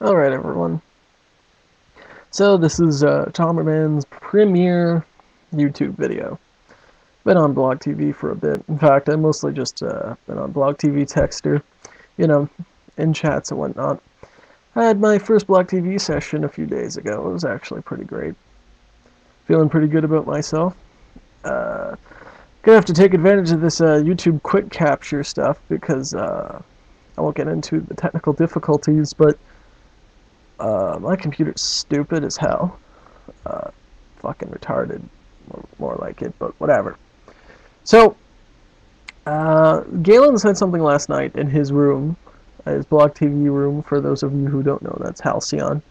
Alright, everyone. So, this is Tomerman's premiere YouTube video. Been on Blog TV for a bit. In fact, I mostly just been on Blog TV Texter, you know, in chats and whatnot. I had my first Blog TV session a few days ago. It was actually pretty great. Feeling pretty good about myself. Gonna have to take advantage of this YouTube quick capture stuff because I won't get into the technical difficulties, but my computer's stupid as hell. Fucking retarded, more like it, but whatever. So, Galen said something last night in his room, his Blog TV room, for those of you who don't know, that's Halcyon.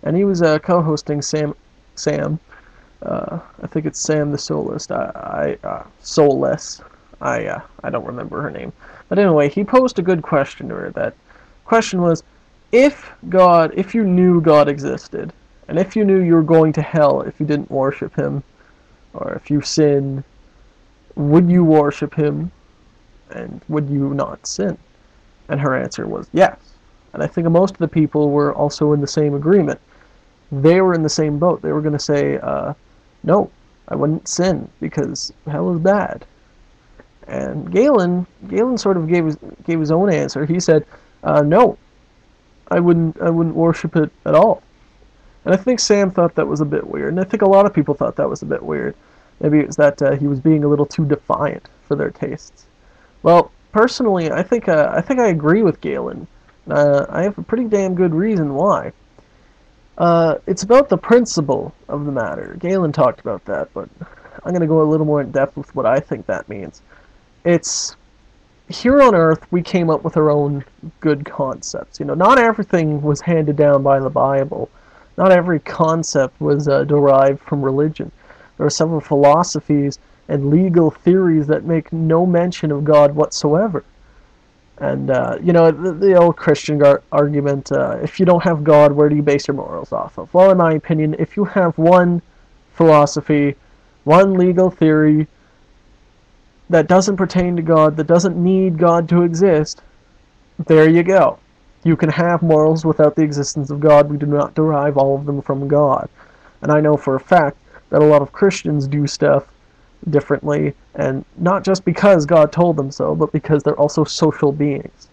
And he was co-hosting Sam. I think it's Sam the Soulist. Soulless. I don't remember her name. But anyway, he posed a good question to her. That question was, if you knew God existed, and if you knew you were going to hell if you didn't worship him, or if you sinned, would you worship him, and would you not sin? And her answer was yes. And I think most of the people were also in the same agreement. They were in the same boat. They were going to say, no, I wouldn't sin because hell is bad. And Galen sort of gave his own answer. He said, no, I wouldn't worship it at all. And I think Sam thought that was a bit weird, and I think a lot of people thought that was a bit weird. Maybe it was that he was being a little too defiant for their tastes. Well, personally, I think I agree with Galen. I have a pretty damn good reason why. It's about the principle of the matter. Galen talked about that, but I'm going to go a little more in depth with what I think that means. It's here on Earth, we came up with our own good concepts. You know, not everything was handed down by the Bible. Not every concept was derived from religion. There are several philosophies and legal theories that make no mention of God whatsoever. And, you know, the old Christian argument, if you don't have God, where do you base your morals off of? Well, in my opinion, if you have one philosophy, one legal theory that doesn't pertain to God, that doesn't need God to exist, there you go. You can have morals without the existence of God. We do not derive all of them from God. And I know for a fact that a lot of Christians do stuff differently, and not just because God told them so, but because they're also social beings.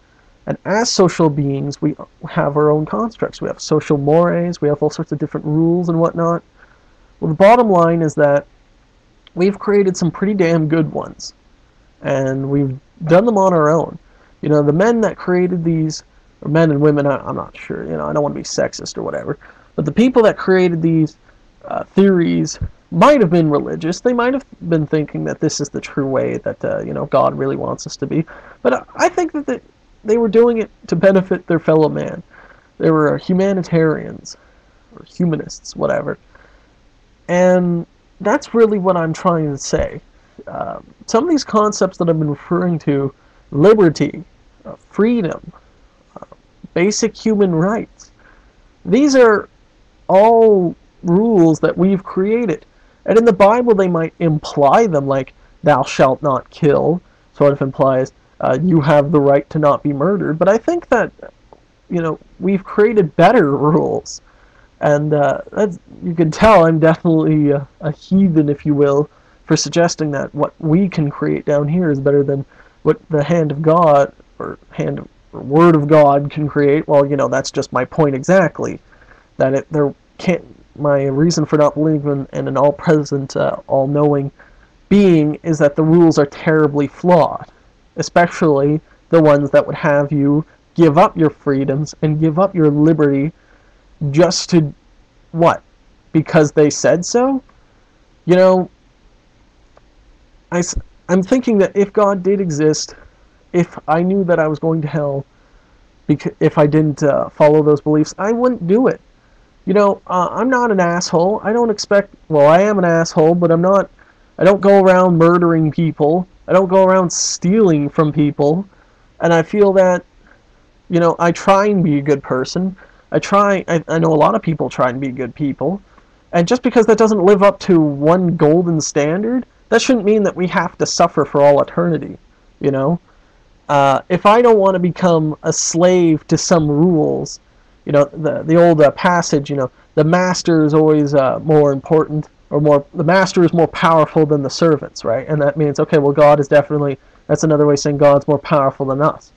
And as social beings, we have our own constructs. We have social mores, we have all sorts of different rules and whatnot. Well, the bottom line is that we've created some pretty damn good ones, and we've done them on our own. You know, the men that created these, or men and women, I'm not sure, you know, I don't want to be sexist or whatever, but the people that created these theories might have been religious. They might have been thinking that this is the true way that, you know, God really wants us to be. But I think that they were doing it to benefit their fellow man. They were humanitarians, or humanists, whatever. And that's really what I'm trying to say. Some of these concepts that I've been referring to, liberty, freedom, basic human rights, these are all rules that we've created. And in the Bible they might imply them, like thou shalt not kill, sort of implies you have the right to not be murdered. But I think that, you know, we've created better rules. And that's, you can tell I'm definitely a heathen, if you will, for suggesting that what we can create down here is better than what the hand of God, or word of God can create. Well, you know, that's just my point exactly. That there can't, my reason for not believing in an all-present, all-knowing being is that the rules are terribly flawed. Especially the ones that would have you give up your freedoms and give up your liberty just to, what? Because they said so? You know, I'm thinking that if God did exist, if I knew that I was going to hell, if I didn't follow those beliefs, I wouldn't do it. You know, I'm not an asshole. I don't expect, well, I am an asshole, but I don't go around murdering people. I don't go around stealing from people. And I feel that, you know, I try and be a good person. I know a lot of people try and be good people. And just because that doesn't live up to one golden standard, that shouldn't mean that we have to suffer for all eternity, you know? If I don't want to become a slave to some rules, the old passage, the master is always more important, or the master is more powerful than the servants, right? And that means, okay, well, God is definitely, that's another way of saying God's more powerful than us.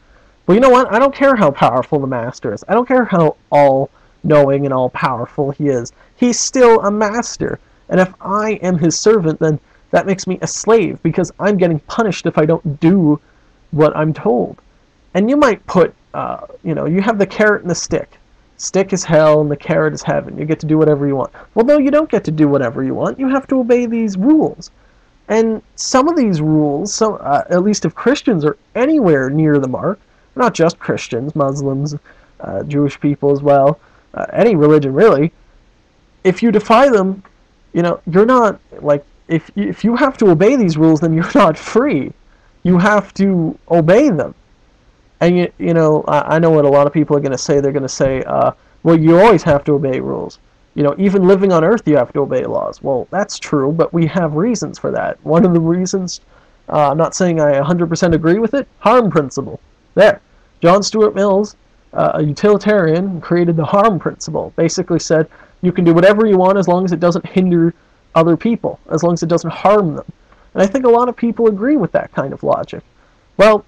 Well, you know what? I don't care how powerful the master is. I don't care how all-knowing and all-powerful he is. He's still a master. And if I am his servant, then that makes me a slave, because I'm getting punished if I don't do what I'm told. And you might put, you have the carrot and the stick. Stick is hell and the carrot is heaven. You get to do whatever you want. Well, no, you don't get to do whatever you want. You have to obey these rules. And some of these rules, at least if Christians are anywhere near the mark, not just Christians, Muslims, Jewish people as well, any religion really, if you defy them, you're not, like, if you have to obey these rules, then you're not free. You have to obey them. And I know what a lot of people are going to say. They're going to say, well, you always have to obey rules. Even living on Earth, you have to obey laws. Well, that's true, but we have reasons for that. One of the reasons, I'm not saying I 100% agree with it, harm principle. There. John Stuart Mills, a utilitarian, created the harm principle. Basically said, you can do whatever you want as long as it doesn't hinder other people, as long as it doesn't harm them. And I think a lot of people agree with that kind of logic. Well,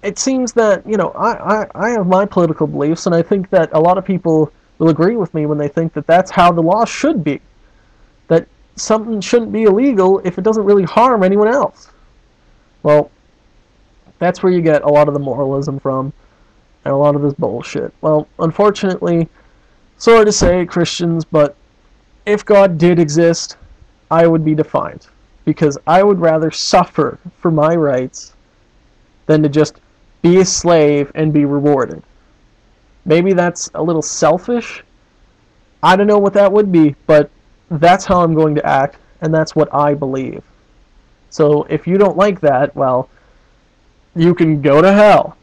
it seems that, I have my political beliefs, and I think that a lot of people will agree with me when they think that that's how the law should be. That something shouldn't be illegal if it doesn't really harm anyone else. Well, that's where you get a lot of the moralism from, and a lot of this bullshit. Well, unfortunately, sorry to say, Christians, but if God did exist, I would be defined. Because I would rather suffer for my rights than to just be a slave and be rewarded. Maybe that's a little selfish. I don't know what that would be, but that's how I'm going to act, and that's what I believe. So if you don't like that, well, you can go to hell.